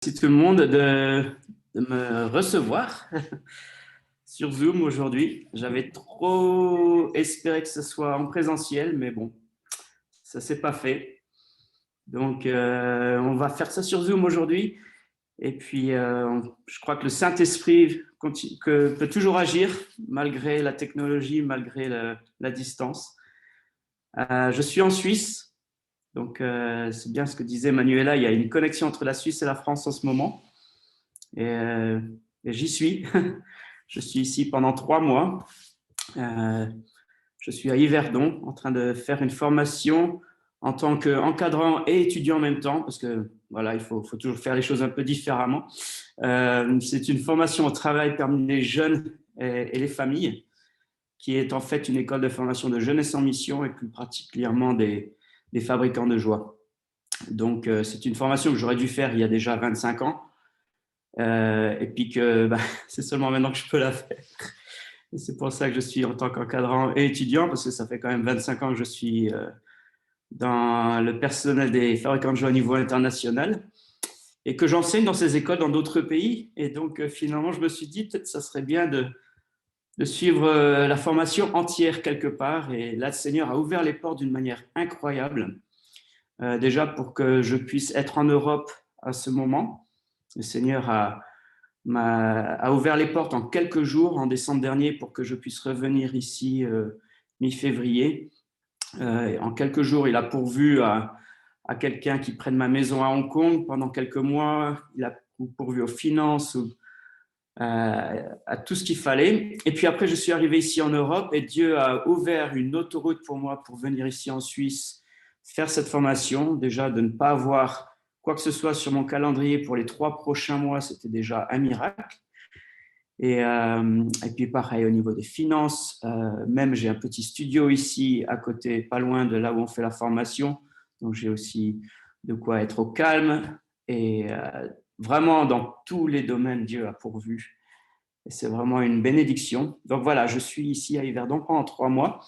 Merci tout le monde de me recevoir sur Zoom aujourd'hui. J'avais trop espéré que ce soit en présentiel, mais bon, ça ne s'est pas fait. Donc, on va faire ça sur Zoom aujourd'hui. Et puis, je crois que le Saint-Esprit peut toujours agir malgré la technologie, malgré la distance. Je suis en Suisse, donc c'est bien ce que disait Manuela. Il y a une connexion entre la Suisse et la France en ce moment. Et j'y suis. Je suis ici pendant 3 mois. Je suis à Yverdon en train de faire une formation en tant qu'encadrant et étudiant en même temps, parce que voilà, il faut toujours faire les choses un peu différemment. C'est une formation au travail parmi les jeunes et les familles, qui est en fait une école de formation de jeunesse en mission et plus particulièrement des fabricants de joie. Donc, c'est une formation que j'aurais dû faire il y a déjà 25 ans. Et puis que c'est seulement maintenant que je peux la faire. Et c'est pour ça que je suis en tant qu'encadrant et étudiant, parce que ça fait quand même 25 ans que je suis dans le personnel des fabricants de jeux au niveau international et que j'enseigne dans ces écoles dans d'autres pays. Et donc, finalement, je me suis dit, peut-être ça serait bien de suivre la formation entière quelque part. Et là, le Seigneur a ouvert les portes d'une manière incroyable. Déjà pour que je puisse être en Europe à ce moment. Le Seigneur a ouvert les portes en quelques jours, en décembre dernier, pour que je puisse revenir ici mi-février. En quelques jours, il a pourvu à quelqu'un qui prenne ma maison à Hong Kong pendant quelques mois. Il a pourvu aux finances, à tout ce qu'il fallait. Et puis après, je suis arrivé ici en Europe et Dieu a ouvert une autoroute pour moi pour venir ici en Suisse faire cette formation. Déjà, de ne pas avoir quoi que ce soit sur mon calendrier pour les 3 prochains mois, c'était déjà un miracle. Et puis pareil au niveau des finances, même j'ai un petit studio ici à côté, pas loin de là où on fait la formation. Donc j'ai aussi de quoi être au calme et vraiment dans tous les domaines, Dieu a pourvu. Et c'est vraiment une bénédiction. Donc voilà, je suis ici à Yverdon pendant 3 mois.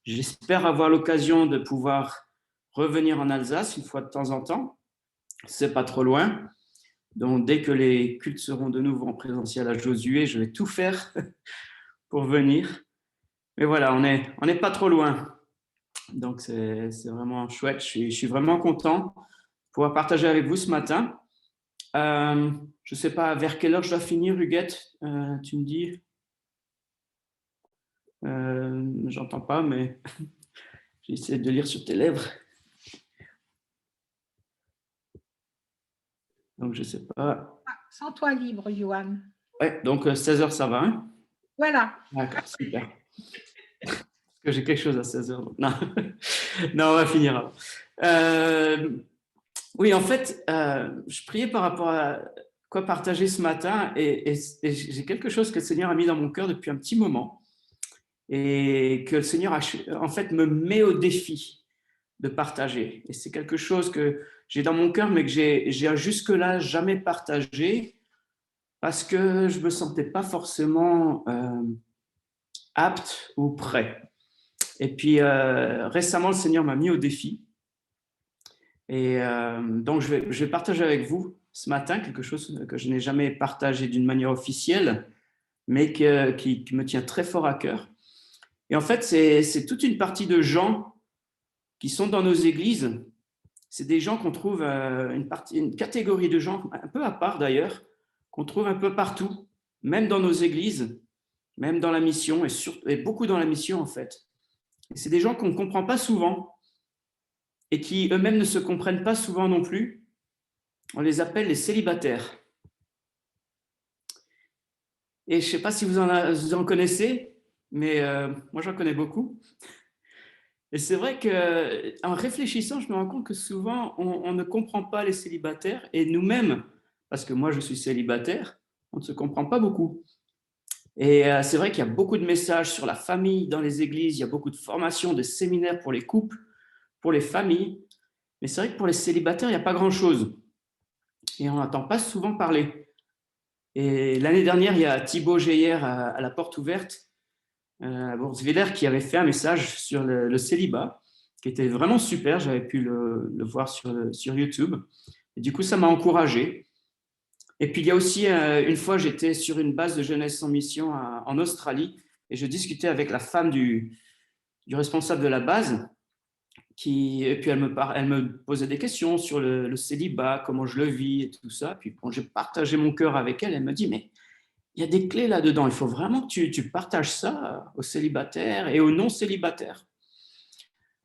J'espère avoir l'occasion de pouvoir revenir en Alsace une fois de temps en temps. C'est pas trop loin. Donc, dès que les cultes seront de nouveau en présentiel à Josué, je vais tout faire pour venir. Mais voilà, on n'est pas trop loin. Donc, c'est vraiment chouette. Je suis vraiment content de pouvoir partager avec vous ce matin. Je ne sais pas vers quelle heure je dois finir, Huguette. Tu me dis j'entends pas, mais j'essaie de lire sur tes lèvres. Donc, je ne sais pas. Sens-toi libre, Johan. Ouais, donc 16 heures, ça va. Hein? Voilà. D'accord, super. Parce que j'ai quelque chose à 16 heures. Donc non. Non, on va finir. Oui, en fait, je priais par rapport à quoi partager ce matin et j'ai quelque chose que le Seigneur a mis dans mon cœur depuis un petit moment et que le Seigneur en fait me met au défi de partager. Et c'est quelque chose que j'ai dans mon cœur mais que j'ai jusque-là jamais partagé parce que je me sentais pas forcément apte ou prêt. Et puis récemment, le Seigneur m'a mis au défi. Et donc, je vais partager avec vous ce matin quelque chose que je n'ai jamais partagé d'une manière officielle, mais qui me tient très fort à cœur. Et en fait, c'est toute une partie de gens qui sont dans nos églises. C'est des gens qu'on trouve, une catégorie de gens, un peu à part d'ailleurs, qu'on trouve un peu partout, même dans nos églises, même dans la mission, et beaucoup dans la mission en fait. Et c'est des gens qu'on ne comprend pas souvent et qui eux-mêmes ne se comprennent pas souvent non plus. On les appelle les célibataires. Et je ne sais pas si vous en connaissez, mais moi j'en connais beaucoup. Et c'est vrai qu'en réfléchissant, je me rends compte que souvent on ne comprend pas les célibataires et nous-mêmes, parce que moi je suis célibataire, on ne se comprend pas beaucoup. Et c'est vrai qu'il y a beaucoup de messages sur la famille dans les églises, il y a beaucoup de formations, de séminaires pour les couples, pour les familles. Mais c'est vrai que pour les célibataires, il n'y a pas grand-chose. Et on n'entend pas souvent parler. Et l'année dernière, il y a Thibaut Geyer à la porte ouverte, à Bourswiller, qui avait fait un message sur le célibat, qui était vraiment super. J'avais pu le voir sur YouTube. Et du coup, ça m'a encouragé. Et puis, il y a aussi, une fois, j'étais sur une base de jeunesse en mission en Australie et je discutais avec la femme du responsable de la base. Et puis, elle me posait des questions sur le célibat, comment je le vis et tout ça. Puis, quand j'ai partagé mon cœur avec elle, elle me dit, mais il y a des clés là-dedans. Il faut vraiment que tu partages ça aux célibataires et aux non-célibataires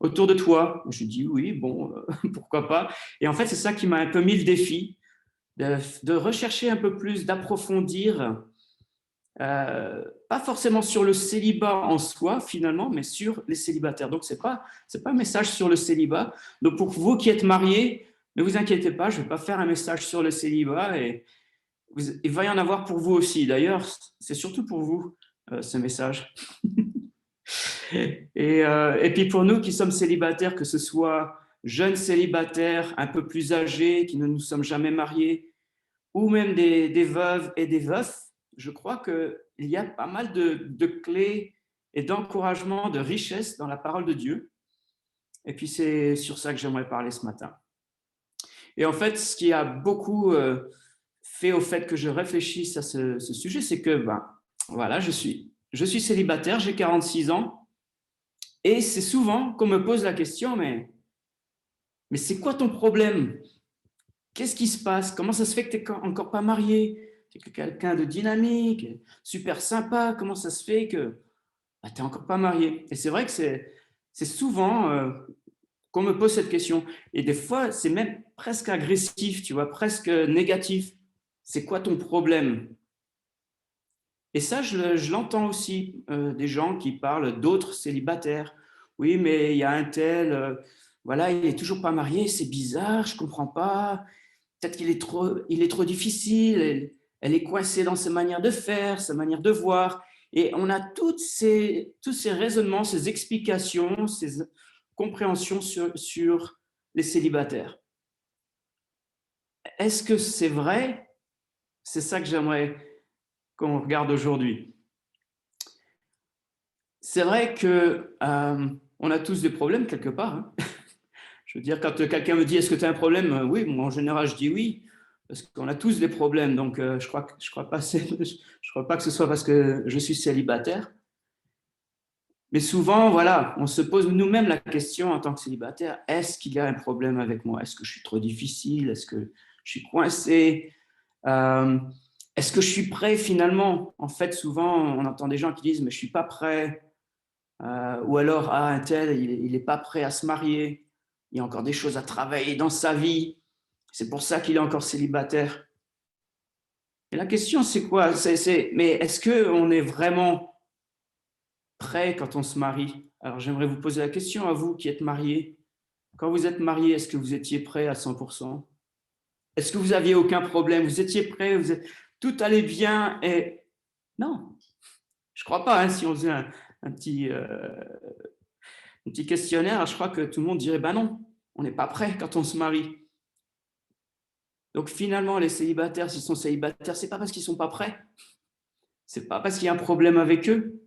autour de toi. Je dis oui, bon, pourquoi pas. Et en fait, c'est ça qui m'a un peu mis le défi de rechercher un peu plus, d'approfondir, pas forcément sur le célibat en soi finalement, mais sur les célibataires. Donc, c'est pas un message sur le célibat. Donc, pour vous qui êtes mariés, ne vous inquiétez pas, je ne vais pas faire un message sur le célibat et il va y en avoir pour vous aussi. D'ailleurs, c'est surtout pour vous, ce message. Et puis pour nous qui sommes célibataires, que ce soit jeunes célibataires, un peu plus âgés, qui ne nous sommes jamais mariés, ou même des veuves et des veufs, je crois qu'il y a pas mal de clés et d'encouragement, de richesse dans la parole de Dieu. Et puis c'est sur ça que j'aimerais parler ce matin. Et en fait, ce qui a beaucoup fait au fait que je réfléchisse à ce sujet, c'est que voilà, je suis célibataire, j'ai 46 ans, et c'est souvent qu'on me pose la question, mais c'est quoi ton problème? Qu'est-ce qui se passe? Comment ça se fait que tu n'es encore pas marié? Tu es quelqu'un de dynamique, super sympa, comment ça se fait que tu n'es encore pas marié? Et c'est vrai que c'est souvent qu'on me pose cette question. Et des fois, c'est même presque agressif, tu vois, presque négatif. C'est quoi ton problème? Et ça, je l'entends aussi, des gens qui parlent d'autres célibataires. Oui, mais il y a un tel, voilà, il est toujours pas marié, c'est bizarre, je comprends pas. Peut-être qu'il est trop difficile, elle est coincée dans sa manière de faire, sa manière de voir. Et on a tous ces raisonnements, ces explications, ces compréhensions sur les célibataires. Est-ce que c'est vrai? C'est ça que j'aimerais qu'on regarde aujourd'hui. C'est vrai que on a tous des problèmes quelque part. Hein. Je veux dire, quand quelqu'un me dit est-ce que tu as un problème, oui, moi en général je dis oui, parce qu'on a tous des problèmes. Donc je crois pas que ce soit parce que je suis célibataire. Mais souvent, voilà, on se pose nous-mêmes la question en tant que célibataire, est-ce qu'il y a un problème avec moi? Est-ce que je suis trop difficile? Est-ce que je suis coincé? Est-ce que je suis prêt finalement? En fait, souvent, on entend des gens qui disent mais je ne suis pas prêt. Ou alors, un tel, il n'est pas prêt à se marier. Il y a encore des choses à travailler dans sa vie. C'est pour ça qu'il est encore célibataire. Et la question, c'est quoi? Mais est-ce qu'on est vraiment prêt quand on se marie? Alors, j'aimerais vous poser la question à vous qui êtes mariés. Quand vous êtes mariés, est-ce que vous étiez prêt à 100%? Est-ce que vous aviez aucun problème? Vous étiez prêt? Tout allait bien? Et non, je ne crois pas. Hein, si on faisait un petit questionnaire, je crois que tout le monde dirait ben non, on n'est pas prêt quand on se marie. Donc finalement, les célibataires, s'ils sont célibataires, c'est pas parce qu'ils sont pas prêts. C'est pas parce qu'il y a un problème avec eux.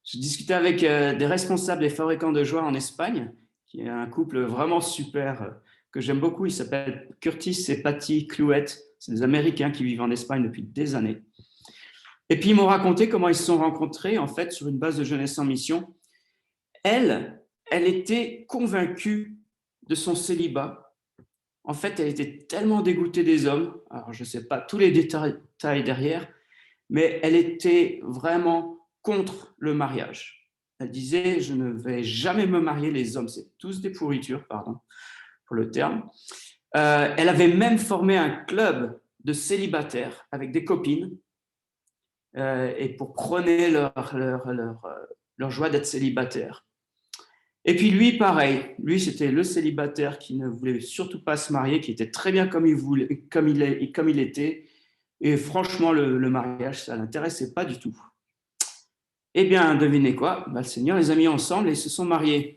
Je discutais avec des responsables des fabricants de joie en Espagne, qui est un couple vraiment super que j'aime beaucoup. Ils s'appellent Curtis et Patty Clouette. C'est des Américains qui vivent en Espagne depuis des années. Et puis ils m'ont raconté comment ils se sont rencontrés en fait sur une base de jeunesse en mission. Elle était convaincue de son célibat. En fait, elle était tellement dégoûtée des hommes. Alors, je ne sais pas tous les détails derrière, mais elle était vraiment contre le mariage. Elle disait, je ne vais jamais me marier, les hommes, c'est tous des pourritures, pardon pour le terme. Elle avait même formé un club de célibataires avec des copines et pour prôner leur joie d'être célibataire. Et puis lui, pareil, lui c'était le célibataire qui ne voulait surtout pas se marier, qui était très bien comme il était, et franchement le mariage, ça ne l'intéressait pas du tout. Eh bien, devinez quoi? Le Seigneur les a mis ensemble et ils se sont mariés.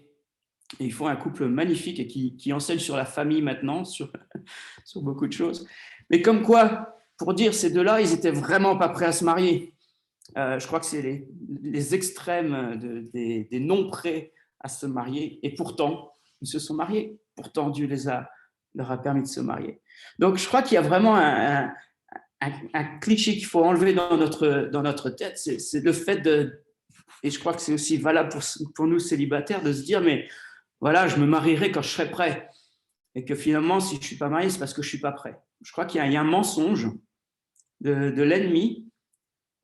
Et ils font un couple magnifique et qui enseigne sur la famille maintenant, sur beaucoup de choses. Mais comme quoi, pour dire, ces deux-là, ils n'étaient vraiment pas prêts à se marier. Je crois que c'est les extrêmes des non-prêts à se marier. Et pourtant, ils se sont mariés. Pourtant, Dieu les a leur a permis de se marier. Donc, je crois qu'il y a vraiment un cliché qu'il faut enlever dans notre tête, c'est le fait de, et je crois que c'est aussi valable pour nous célibataires, de se dire, mais voilà, je me marierai quand je serai prêt. Et que finalement, si je ne suis pas marié, c'est parce que je ne suis pas prêt. Je crois qu'il y a un mensonge de l'ennemi,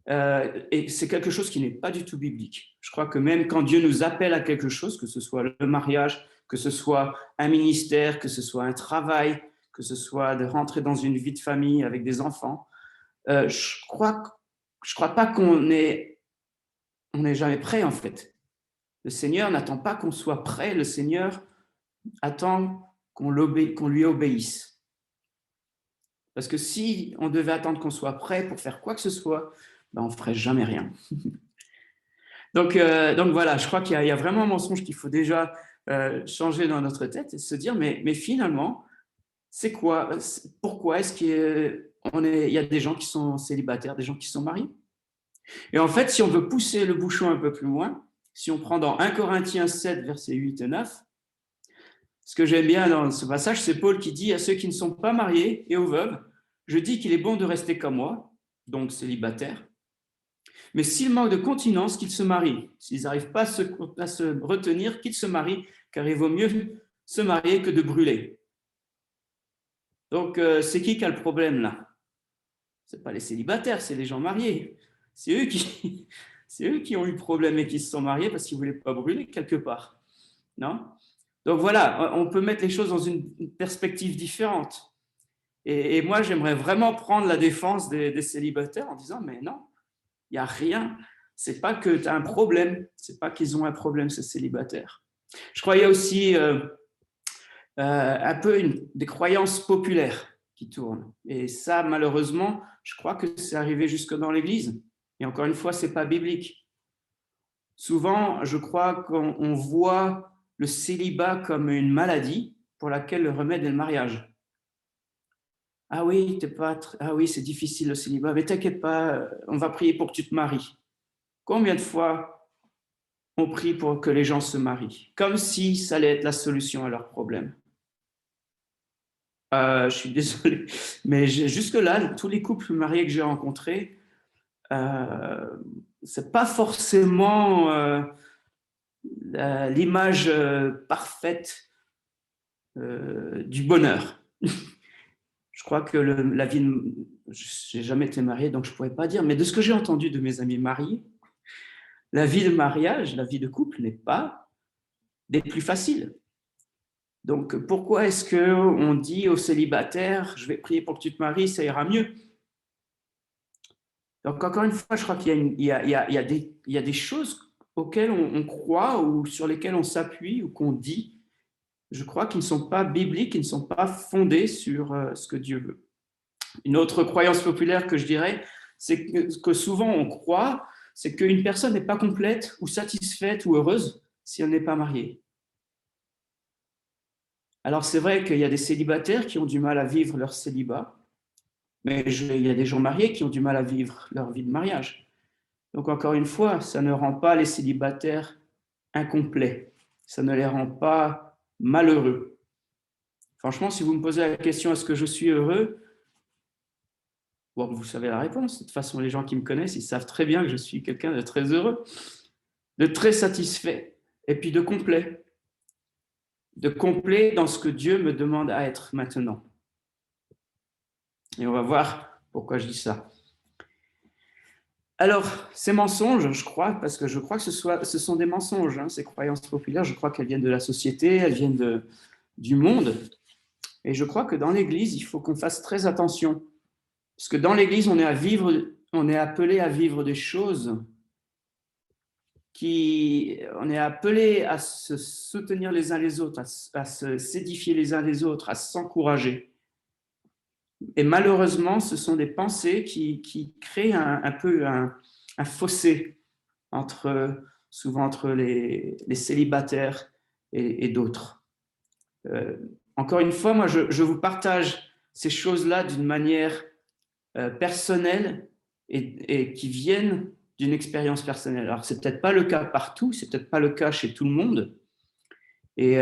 et c'est quelque chose qui n'est pas du tout biblique. Je crois que même quand Dieu nous appelle à quelque chose, que ce soit le mariage, que ce soit un ministère, que ce soit un travail, que ce soit de rentrer dans une vie de famille avec des enfants, je crois pas qu'on n'est jamais prêt, en fait. Le Seigneur n'attend pas qu'on soit prêt. Le Seigneur attend qu'on lui obéisse. Parce que si on devait attendre qu'on soit prêt pour faire quoi que ce soit, ben on ne ferait jamais rien. Donc voilà, je crois qu'il y a vraiment un mensonge qu'il faut déjà changer dans notre tête et se dire, mais finalement, c'est quoi? Pourquoi est-ce qu'il y a des gens qui sont célibataires, des gens qui sont mariés? Et en fait, si on veut pousser le bouchon un peu plus loin, si on prend dans 1 Corinthiens 7, versets 8 et 9, ce que j'aime bien dans ce passage, c'est Paul qui dit à ceux qui ne sont pas mariés et aux veuves, je dis qu'il est bon de rester comme moi, donc célibataire, mais s'ils manquent de continence, qu'ils se marient. S'ils n'arrivent pas à se retenir, qu'ils se marient, car il vaut mieux se marier que de brûler. Donc, c'est qui a le problème là? Ce n'est pas les célibataires, c'est les gens mariés. C'est eux qui ont eu le problème et qui se sont mariés parce qu'ils ne voulaient pas brûler quelque part. Non? Donc voilà, on peut mettre les choses dans une perspective différente. Et moi, j'aimerais vraiment prendre la défense des célibataires en disant, mais non, il n'y a rien. Ce n'est pas que tu as un problème, ce n'est pas qu'ils ont un problème, ces célibataires. Je croyais aussi un peu des croyances populaires qui tournent. Et ça, malheureusement, je crois que c'est arrivé jusque dans l'Église. Et encore une fois, ce n'est pas biblique. Souvent, je crois qu'on voit le célibat comme une maladie pour laquelle le remède est le mariage. Ah oui, ah oui, c'est difficile le célibat, mais t'inquiète pas, on va prier pour que tu te maries. Combien de fois on prie pour que les gens se marient, comme si ça allait être la solution à leurs problèmes? Je suis désolé, mais jusque-là, tous les couples mariés que j'ai rencontrés, c'est pas forcément l'image parfaite du bonheur. Je crois que la vie, je n'ai jamais été marié, donc je ne pourrais pas dire, mais de ce que j'ai entendu de mes amis mariés, la vie de mariage, la vie de couple n'est pas des plus faciles. Donc, pourquoi est-ce qu'on dit aux célibataires, je vais prier pour que tu te maries, ça ira mieux? Donc, encore une fois, je crois qu'il y a des choses auxquelles on croit ou sur lesquelles on s'appuie ou qu'on dit, je crois qu'ils ne sont pas bibliques, qu'ils ne sont pas fondés sur ce que Dieu veut. Une autre croyance populaire que je dirais, c'est que souvent on croit, c'est qu'une personne n'est pas complète ou satisfaite ou heureuse si elle n'est pas mariée. Alors c'est vrai qu'il y a des célibataires qui ont du mal à vivre leur célibat, mais il y a des gens mariés qui ont du mal à vivre leur vie de mariage. Donc encore une fois, ça ne rend pas les célibataires incomplets, ça ne les rend pas malheureux. Franchement, si vous me posez la question, est-ce que je suis heureux? Bon, vous savez la réponse. De toute façon, les gens qui me connaissent, ils savent très bien que je suis quelqu'un de très heureux, de très satisfait, et puis de complet. De complet dans ce que Dieu me demande à être maintenant. Et on va voir pourquoi je dis ça. Alors, ces mensonges, je crois, parce que je crois que ce sont des mensonges, ces croyances populaires, je crois qu'elles viennent de la société, elles viennent du monde. Et je crois que dans l'Église, il faut qu'on fasse très attention. Parce que dans l'Église, on est appelé à vivre des choses on est appelé à se soutenir les uns les autres, à s'édifier les uns les autres, à s'encourager. Et malheureusement, ce sont des pensées qui créent un peu un fossé souvent entre les célibataires et d'autres. Encore une fois, moi, je vous partage ces choses-là d'une manière personnelle et qui viennent d'une expérience personnelle. Alors, ce n'est peut-être pas le cas partout, ce n'est peut-être pas le cas chez tout le monde, Et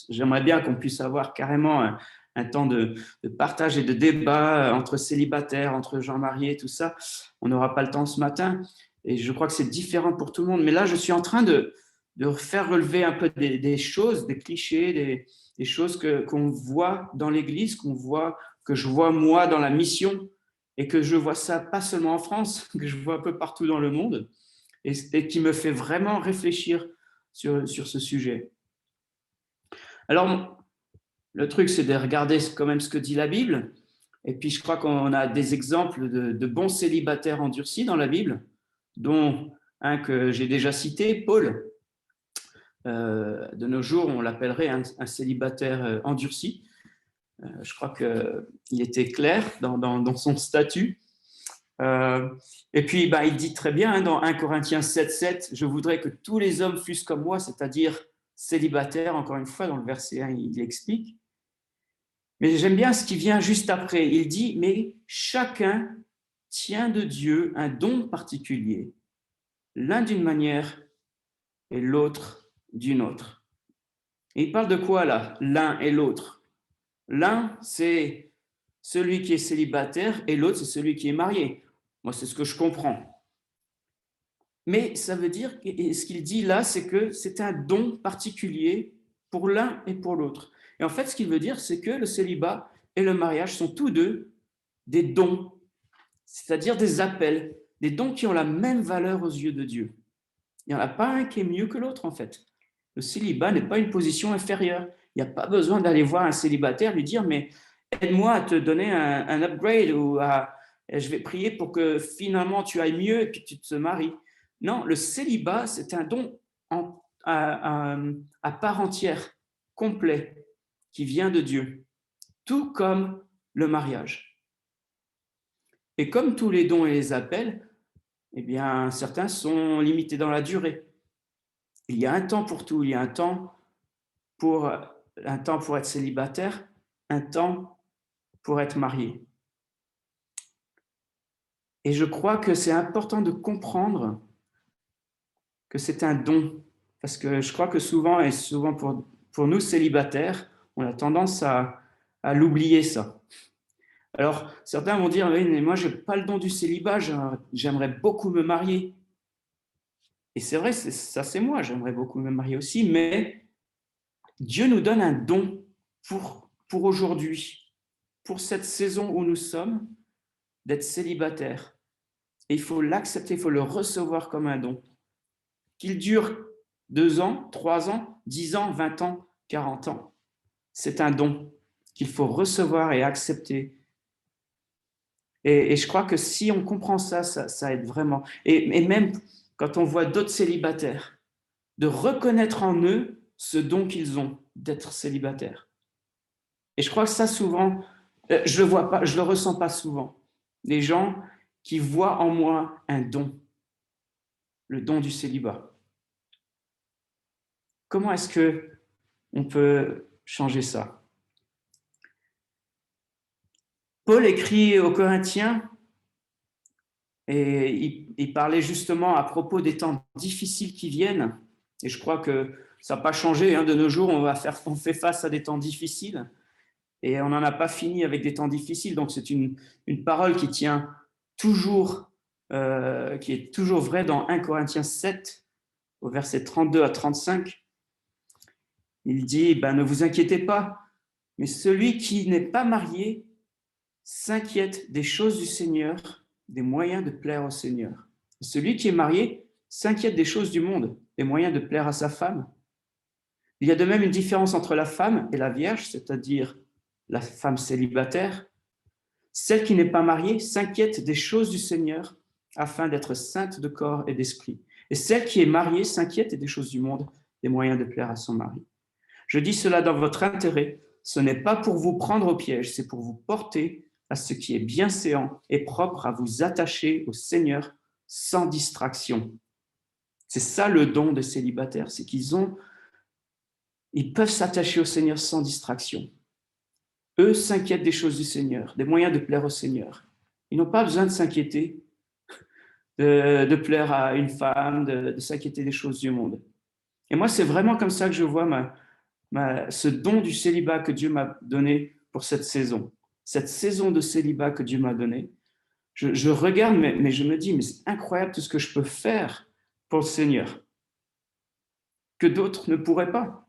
j'aimerais bien qu'on puisse avoir carrément un temps de partage et de débat entre célibataires, entre gens mariés, tout ça. On n'aura pas le temps ce matin. Et je crois que c'est différent pour tout le monde. Mais là, je suis en train de faire relever un peu des choses, des clichés, des choses qu'on voit dans l'Église, que je vois moi dans la mission, et que je vois ça pas seulement en France, que je vois un peu partout dans le monde, et qui me fait vraiment réfléchir sur ce sujet. Alors, le truc, c'est de regarder quand même ce que dit la Bible. Et puis, je crois qu'on a des exemples de bons célibataires endurcis dans la Bible, dont un que j'ai déjà cité, Paul. De nos jours, on l'appellerait un célibataire endurci. Je crois qu'il était clair dans son statut. Et puis, il dit très bien dans 1 Corinthiens 7,7, « Je voudrais que tous les hommes fussent comme moi », c'est-à-dire célibataires, encore une fois, dans le verset 1, il explique. Mais j'aime bien ce qui vient juste après. Il dit, mais chacun tient de Dieu un don particulier, l'un d'une manière et l'autre d'une autre. Et il parle de quoi là, l'un et l'autre? L'un, c'est celui qui est célibataire et l'autre, c'est celui qui est marié. Moi, c'est ce que je comprends. Mais ça veut dire, et ce qu'il dit là, c'est que c'est un don particulier pour l'un et pour l'autre. Et en fait, ce qu'il veut dire, c'est que le célibat et le mariage sont tous deux des dons, c'est-à-dire des appels, des dons qui ont la même valeur aux yeux de Dieu. Il n'y en a pas un qui est mieux que l'autre, en fait. Le célibat n'est pas une position inférieure. Il n'y a pas besoin d'aller voir un célibataire, lui dire, mais aide-moi à te donner un upgrade, ou je vais prier pour que finalement tu ailles mieux et que tu te maries. Non, le célibat, c'est un don à part entière, complet, qui vient de Dieu, tout comme le mariage. Et comme tous les dons et les appels, eh bien, certains sont limités dans la durée. Il y a un temps pour tout, il y a un temps pour être célibataire, un temps pour être marié. Et je crois que c'est important de comprendre que c'est un don, parce que je crois que souvent, et souvent pour nous célibataires, on a tendance à l'oublier, ça. Alors, certains vont dire, oui, mais moi, je n'ai pas le don du célibat, j'aimerais beaucoup me marier. Et c'est vrai, ça c'est moi, j'aimerais beaucoup me marier aussi, mais Dieu nous donne un don pour aujourd'hui, pour cette saison où nous sommes, d'être célibataire. Et il faut l'accepter, il faut le recevoir comme un don. Qu'il dure 2 ans, 3 ans, 10 ans, 20 ans, 40 ans. C'est un don qu'il faut recevoir et accepter. Et je crois que si on comprend ça, ça aide vraiment. Et même quand on voit d'autres célibataires, de reconnaître en eux ce don qu'ils ont d'être célibataires. Et je crois que ça, souvent, je le vois pas, je le ressens pas souvent. Les gens qui voient en moi un don, le don du célibat. Comment est-ce que on peut changer ça? Paul écrit aux Corinthiens et il parlait justement à propos des temps difficiles qui viennent. Et je crois que ça n'a pas changé. De nos jours, on fait face à des temps difficiles et on n'en a pas fini avec des temps difficiles. Donc, c'est une parole qui tient toujours, qui est toujours vraie dans 1 Corinthiens 7, au verset 32 à 35. Il dit, ne vous inquiétez pas, mais celui qui n'est pas marié s'inquiète des choses du Seigneur, des moyens de plaire au Seigneur. Celui qui est marié s'inquiète des choses du monde, des moyens de plaire à sa femme. Il y a de même une différence entre la femme et la vierge, c'est-à-dire la femme célibataire. Celle qui n'est pas mariée s'inquiète des choses du Seigneur afin d'être sainte de corps et d'esprit. Et celle qui est mariée s'inquiète des choses du monde, des moyens de plaire à son mari. Je dis cela dans votre intérêt. Ce n'est pas pour vous prendre au piège, c'est pour vous porter à ce qui est bienséant et propre à vous attacher au Seigneur sans distraction. C'est ça le don des célibataires, c'est ils peuvent s'attacher au Seigneur sans distraction. Eux s'inquiètent des choses du Seigneur, des moyens de plaire au Seigneur. Ils n'ont pas besoin de s'inquiéter, de plaire à une femme, de s'inquiéter des choses du monde. Et moi, c'est vraiment comme ça que je vois ce don du célibat que Dieu m'a donné pour cette saison. Cette saison de célibat que Dieu m'a donnée. Je regarde, mais je me dis, mais c'est incroyable tout ce que je peux faire pour le Seigneur, que d'autres ne pourraient pas.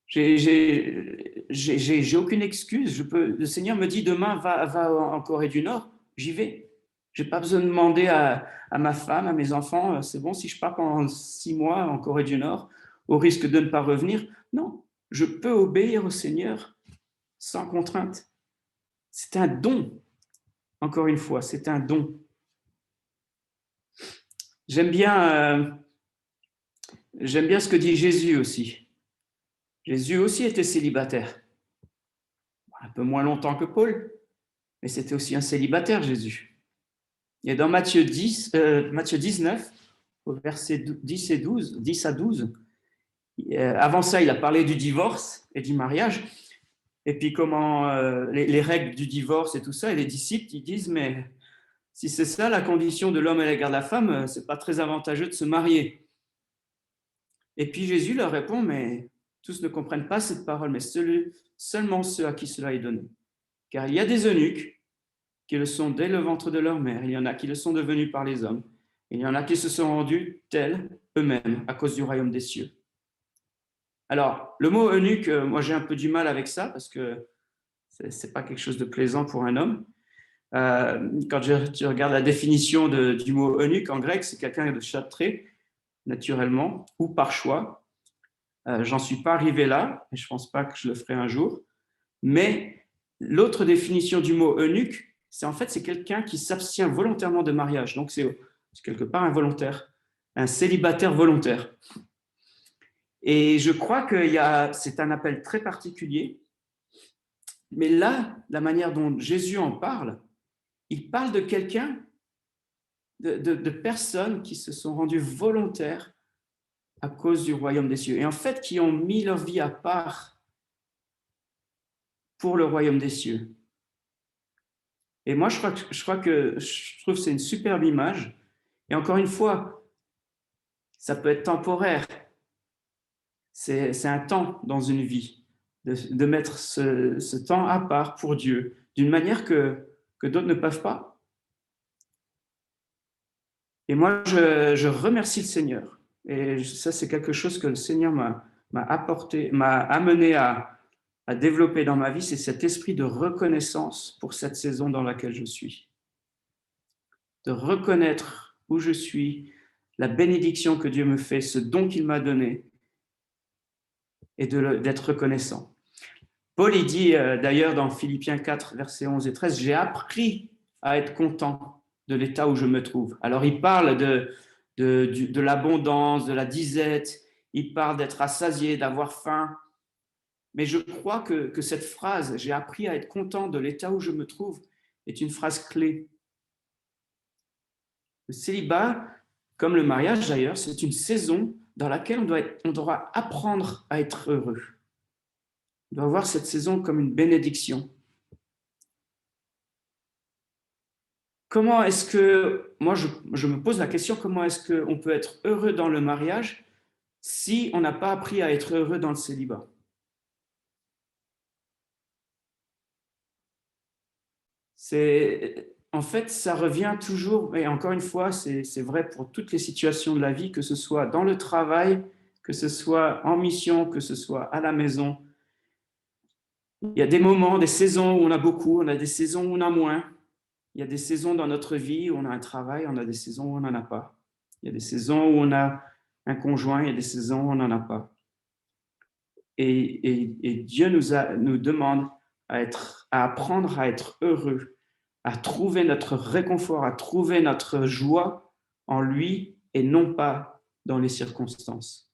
J'ai aucune excuse. Le Seigneur me dit demain, va en Corée du Nord, j'y vais. Je n'ai pas besoin de demander à ma femme, à mes enfants, c'est bon si je pars pendant 6 mois en Corée du Nord, au risque de ne pas revenir. Non, je peux obéir au Seigneur sans contrainte. C'est un don, encore une fois, c'est un don. J'aime bien ce que dit Jésus aussi. Jésus aussi était célibataire. Un peu moins longtemps que Paul, mais c'était aussi un célibataire, Jésus. Et dans Matthieu 19, au verset 10 à 12, avant ça, il a parlé du divorce et du mariage, et puis comment les règles du divorce et tout ça, et les disciples, ils disent, mais si c'est ça la condition de l'homme à l'égard de la femme, c'est pas très avantageux de se marier. Et puis Jésus leur répond, mais tous ne comprennent pas cette parole, mais seulement ceux à qui cela est donné. Car il y a des eunuques qui le sont dès le ventre de leur mère, il y en a qui le sont devenus par les hommes, il y en a qui se sont rendus tels eux-mêmes à cause du royaume des cieux. Alors, le mot eunuque, moi j'ai un peu du mal avec ça parce que c'est pas quelque chose de plaisant pour un homme. Quand tu regardes la définition du mot eunuque en grec, c'est quelqu'un de châtré, naturellement, ou par choix. J'en suis pas arrivé là, et je pense pas que je le ferai un jour. Mais l'autre définition du mot eunuque, c'est quelqu'un qui s'abstient volontairement de mariage. Donc c'est quelque part involontaire, un célibataire volontaire. Et je crois que c'est un appel très particulier. Mais là, la manière dont Jésus en parle, il parle de quelqu'un, de personnes qui se sont rendues volontaires à cause du royaume des cieux. Et en fait, qui ont mis leur vie à part pour le royaume des cieux. Et moi, je trouve que c'est une superbe image. Et encore une fois, ça peut être temporaire. C'est un temps dans une vie, de mettre ce temps à part pour Dieu, d'une manière que d'autres ne peuvent pas. Et moi, je remercie le Seigneur. Et ça, c'est quelque chose que le Seigneur m'a apporté, m'a amené à développer dans ma vie, c'est cet esprit de reconnaissance pour cette saison dans laquelle je suis. De reconnaître où je suis, la bénédiction que Dieu me fait, ce don qu'il m'a donné, et d'être reconnaissant. Paul, il dit d'ailleurs dans Philippiens 4, versets 11 et 13, « J'ai appris à être content de l'état où je me trouve. » Alors, il parle de l'abondance, de la disette, il parle d'être rassasié, d'avoir faim. Mais je crois que cette phrase, « J'ai appris à être content de l'état où je me trouve », est une phrase clé. Le célibat, comme le mariage d'ailleurs, c'est une saison dans laquelle on doit apprendre à être heureux. On doit voir cette saison comme une bénédiction. Comment est-ce que, moi je me pose la question, comment est-ce qu'on peut être heureux dans le mariage si on n'a pas appris à être heureux dans le célibat? En fait, ça revient toujours, et encore une fois, c'est vrai pour toutes les situations de la vie, que ce soit dans le travail, que ce soit en mission, que ce soit à la maison. Il y a des moments, des saisons où on a beaucoup, on a des saisons où on a moins. Il y a des saisons dans notre vie où on a un travail, on a des saisons où on n'en a pas. Il y a des saisons où on a un conjoint, il y a des saisons où on n'en a pas. Et Dieu nous demande à apprendre à être heureux, à trouver notre réconfort, à trouver notre joie en lui et non pas dans les circonstances.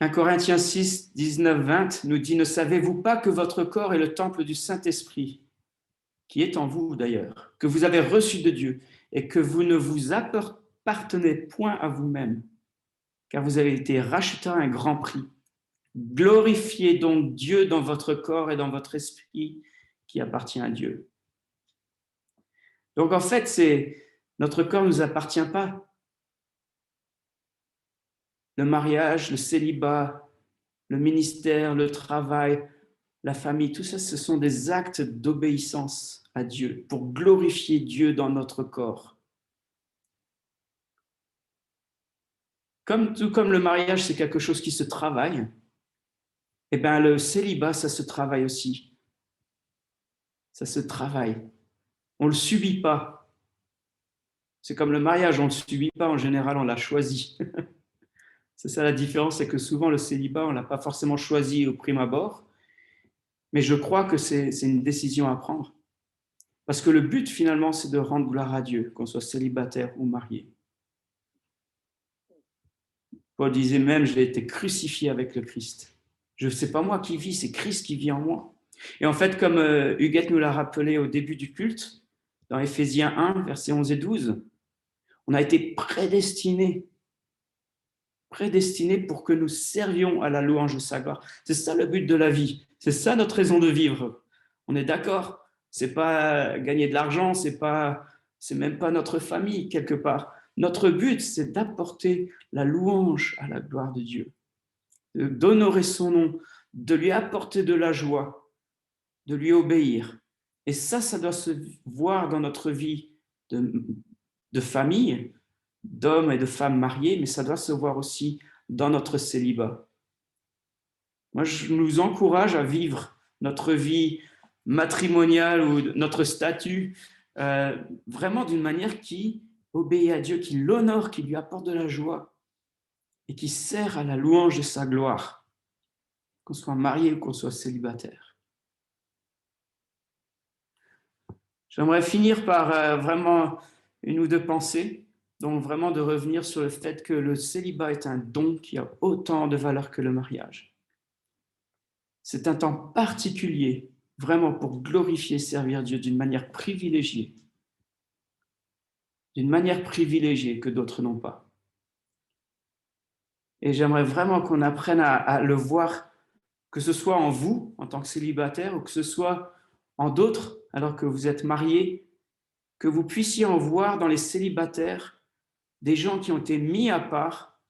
1 Corinthiens 6, 19, 20 nous dit « Ne savez-vous pas que votre corps est le temple du Saint-Esprit, qui est en vous d'ailleurs, que vous avez reçu de Dieu, et que vous ne vous appartenez point à vous-même, car vous avez été rachetés à un grand prix. Glorifiez donc Dieu dans votre corps et dans votre esprit qui appartient à Dieu. » Donc en fait, Notre corps ne nous appartient pas. Le mariage, le célibat, le ministère, le travail, la famille, tout ça, ce sont des actes d'obéissance à Dieu pour glorifier Dieu dans notre corps. Tout comme le mariage, c'est quelque chose qui se travaille, eh bien, le célibat, ça se travaille aussi. Ça se travaille. On ne le subit pas. C'est comme le mariage, on ne le subit pas, en général, on l'a choisi. C'est ça la différence, c'est que souvent le célibat, on ne l'a pas forcément choisi au prime abord, mais je crois que c'est une décision à prendre. Parce que le but, finalement, c'est de rendre gloire à Dieu, qu'on soit célibataire ou marié. Paul disait même, j'ai été crucifié avec le Christ. Je ne sais pas moi qui vis, c'est Christ qui vit en moi. Et en fait, comme Huguette nous l'a rappelé au début du culte, dans Éphésiens 1, versets 11 et 12, on a été prédestinés pour que nous servions à la louange de sa gloire. C'est ça le but de la vie. C'est ça notre raison de vivre. On est d'accord. C'est pas gagner de l'argent, c'est même pas notre famille quelque part. Notre but, c'est d'apporter la louange à la gloire de Dieu, d'honorer son nom, de lui apporter de la joie, de lui obéir. Et ça doit se voir dans notre vie de famille, d'hommes et de femmes mariés, mais ça doit se voir aussi dans notre célibat. Moi, je nous encourage à vivre notre vie matrimoniale ou notre statut vraiment d'une manière qui obéit à Dieu, qui l'honore, qui lui apporte de la joie et qui sert à la louange de sa gloire, qu'on soit marié ou qu'on soit célibataire. J'aimerais finir par vraiment une ou deux pensées, donc vraiment de revenir sur le fait que le célibat est un don qui a autant de valeur que le mariage. C'est un temps particulier, vraiment pour glorifier et servir Dieu d'une manière privilégiée que d'autres n'ont pas. Et j'aimerais vraiment qu'on apprenne à le voir, que ce soit en vous, en tant que célibataire, ou que ce soit en d'autres, alors que vous êtes mariés, que vous puissiez en voir dans les célibataires des gens qui ont été mis à part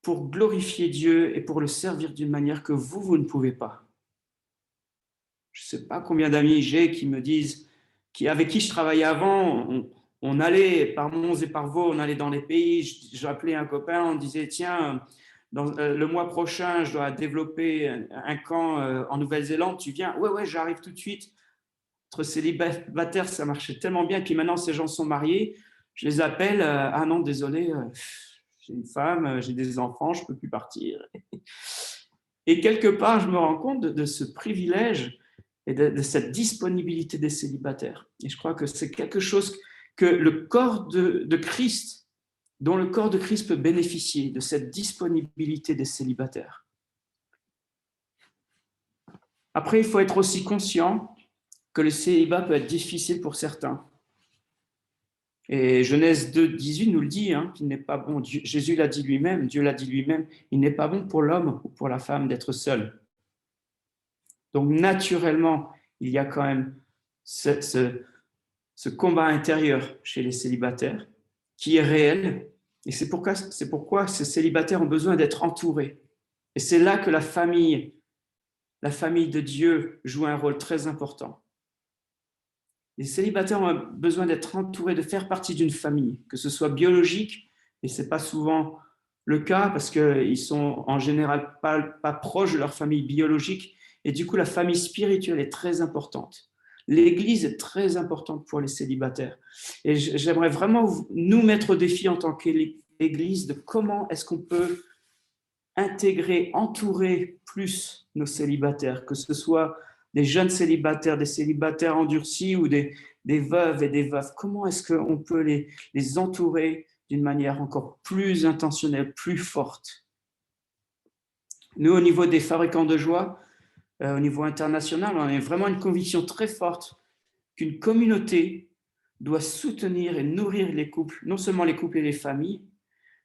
pour glorifier Dieu et pour le servir d'une manière que vous ne pouvez pas. Je ne sais pas combien d'amis j'ai qui me disent, avec qui je travaillais avant, on allait par Mons et par Vaux, on allait dans les pays, j'appelais un copain, on disait, tiens, le mois prochain, je dois développer un camp en Nouvelle-Zélande, tu viens? Ouais, j'arrive tout de suite. Entre célibataires, ça marchait tellement bien, puis maintenant, ces gens sont mariés, je les appelle, ah non, désolé, j'ai une femme, j'ai des enfants, je ne peux plus partir. Et quelque part, je me rends compte de ce privilège et de cette disponibilité des célibataires. Et je crois que c'est quelque chose que le corps de Christ, dont le corps de Christ peut bénéficier, de cette disponibilité des célibataires. Après, il faut être aussi conscient que le célibat peut être difficile pour certains. Et Genèse 2, 18 nous le dit, qu'il n'est pas bon, Jésus l'a dit lui-même, Dieu l'a dit lui-même, il n'est pas bon pour l'homme ou pour la femme d'être seul. Donc naturellement, il y a quand même ce combat intérieur chez les célibataires qui est réel. Et c'est pourquoi ces célibataires ont besoin d'être entourés. Et c'est là que la famille de Dieu joue un rôle très important. Les célibataires ont besoin d'être entourés, de faire partie d'une famille, que ce soit biologique, et ce n'est pas souvent le cas parce qu'ils sont en général pas proches de leur famille biologique, et du coup la famille spirituelle est très importante. L'Église est très importante pour les célibataires. Et j'aimerais vraiment nous mettre au défi en tant qu'Église de comment est-ce qu'on peut intégrer, entourer plus nos célibataires, que ce soit des jeunes célibataires, des célibataires endurcis ou des veuves et des veufs. Comment est-ce qu'on peut les entourer d'une manière encore plus intentionnelle, plus forte? Nous, au niveau des fabricants de joie, au niveau international, on a vraiment une conviction très forte qu'une communauté doit soutenir et nourrir les couples, non seulement les couples et les familles,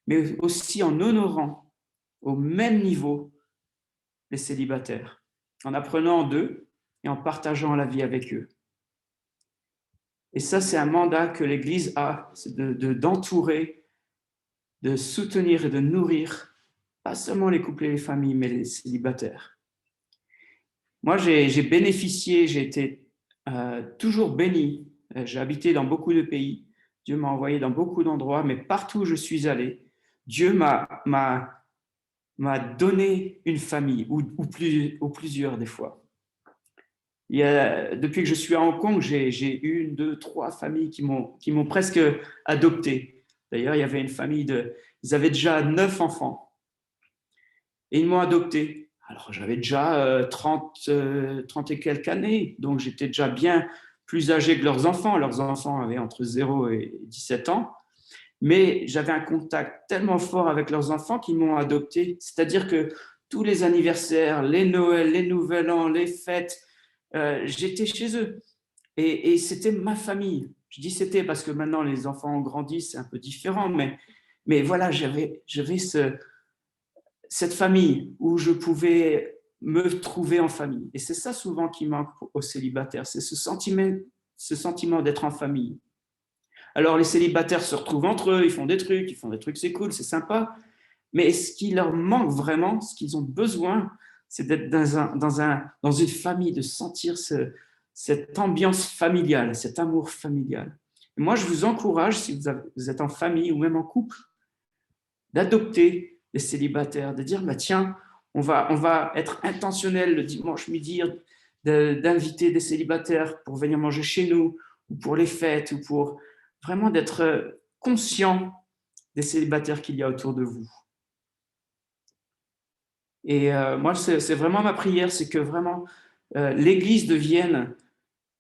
mais aussi en honorant au même niveau les célibataires, en apprenant d'eux et en partageant la vie avec eux. Et ça, c'est un mandat que l'Église a, c'est d'entourer, de soutenir et de nourrir, pas seulement les couples et les familles, mais les célibataires. Moi, j'ai bénéficié, j'ai été toujours béni. J'ai habité dans beaucoup de pays. Dieu m'a envoyé dans beaucoup d'endroits, mais partout où je suis allé, Dieu m'a donné une famille, ou plusieurs des fois. Depuis que je suis à Hong Kong, j'ai une, deux, trois familles qui m'ont presque adopté. D'ailleurs, il y avait une famille ils avaient déjà 9 enfants et ils m'ont adopté. Alors, j'avais déjà 30 et quelques années, donc j'étais déjà bien plus âgé que leurs enfants. Leurs enfants avaient entre 0 et 17 ans, mais j'avais un contact tellement fort avec leurs enfants qu'ils m'ont adopté. C'est-à-dire que tous les anniversaires, les Noëls, les Nouvel An, les fêtes, j'étais chez eux et c'était ma famille. Je dis c'était parce que maintenant les enfants ont grandi, c'est un peu différent, mais voilà, j'avais cette famille où je pouvais me trouver en famille. Et c'est ça souvent qui manque aux célibataires, c'est ce sentiment d'être en famille. Alors les célibataires se retrouvent entre eux, ils font des trucs, c'est cool, c'est sympa, mais ce qui leur manque vraiment, ce qu'ils ont besoin, c'est d'être dans une famille, de sentir cette ambiance familiale, cet amour familial. Et moi, je vous encourage, si vous êtes en famille ou même en couple, d'adopter les célibataires, de dire, bah, tiens, on va être intentionnel le dimanche midi, d'inviter des célibataires pour venir manger chez nous, ou pour les fêtes, ou pour vraiment d'être conscient des célibataires qu'il y a autour de vous. Et moi, c'est vraiment ma prière, c'est que vraiment l'Église devienne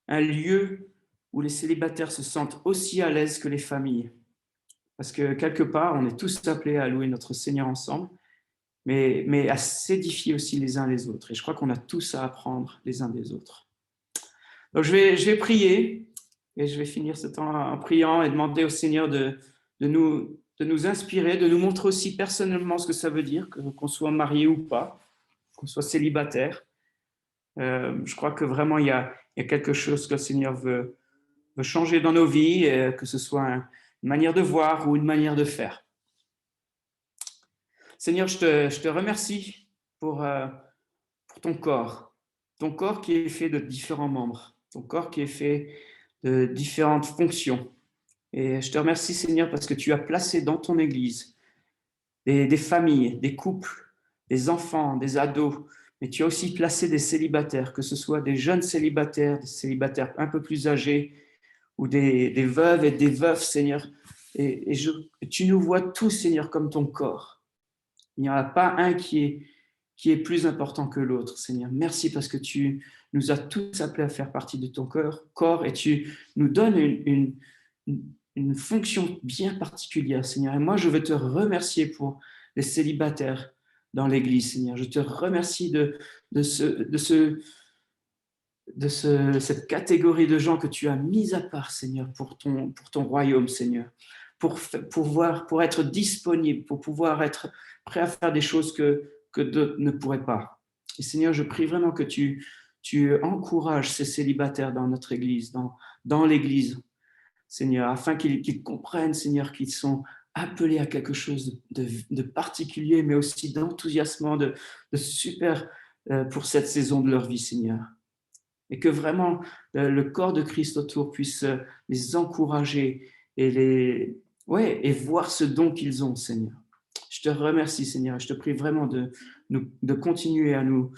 un lieu où les célibataires se sentent aussi à l'aise que les familles. Parce que quelque part, on est tous appelés à louer notre Seigneur ensemble, mais à s'édifier aussi les uns les autres. Et je crois qu'on a tous à apprendre les uns des autres. Donc je vais prier, et je vais finir ce temps en priant et demander au Seigneur de nous inspirer, de nous montrer aussi personnellement ce que ça veut dire, qu'on soit marié ou pas, qu'on soit célibataire. Je crois que vraiment, il y a quelque chose que le Seigneur veut changer dans nos vies, que ce soit une manière de voir ou une manière de faire. Seigneur, je te remercie pour ton corps qui est fait de différents membres, ton corps qui est fait de différentes fonctions. Et je te remercie, Seigneur, parce que tu as placé dans ton Église des familles, des couples, des enfants, des ados, mais tu as aussi placé des célibataires, que ce soit des jeunes célibataires, des célibataires un peu plus âgés, ou des veuves et des veufs, Seigneur. Et tu nous vois tous, Seigneur, comme ton corps. Il n'y en a pas un qui est plus important que l'autre, Seigneur. Merci parce que tu nous as tous appelés à faire partie de ton corps et tu nous donnes une fonction bien particulière, Seigneur. Et moi, je veux te remercier pour les célibataires dans l'Église, Seigneur. Je te remercie de cette catégorie de gens que tu as mis à part, Seigneur, pour ton royaume, Seigneur, pour être disponible, pour pouvoir être prêt à faire des choses que d'autres ne pourraient pas. Et Seigneur, je prie vraiment que tu encourages ces célibataires dans notre Église, dans l'Église, Seigneur, afin qu'ils comprennent, Seigneur, qu'ils sont appelés à quelque chose de particulier, mais aussi d'enthousiasmant, de super pour cette saison de leur vie, Seigneur. Et que vraiment le corps de Christ autour puisse les encourager et voir ce don qu'ils ont, Seigneur. Je te remercie, Seigneur. Je te prie vraiment de continuer à nous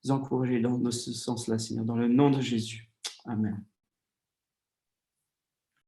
encourager dans ce sens-là, Seigneur, dans le nom de Jésus. Amen.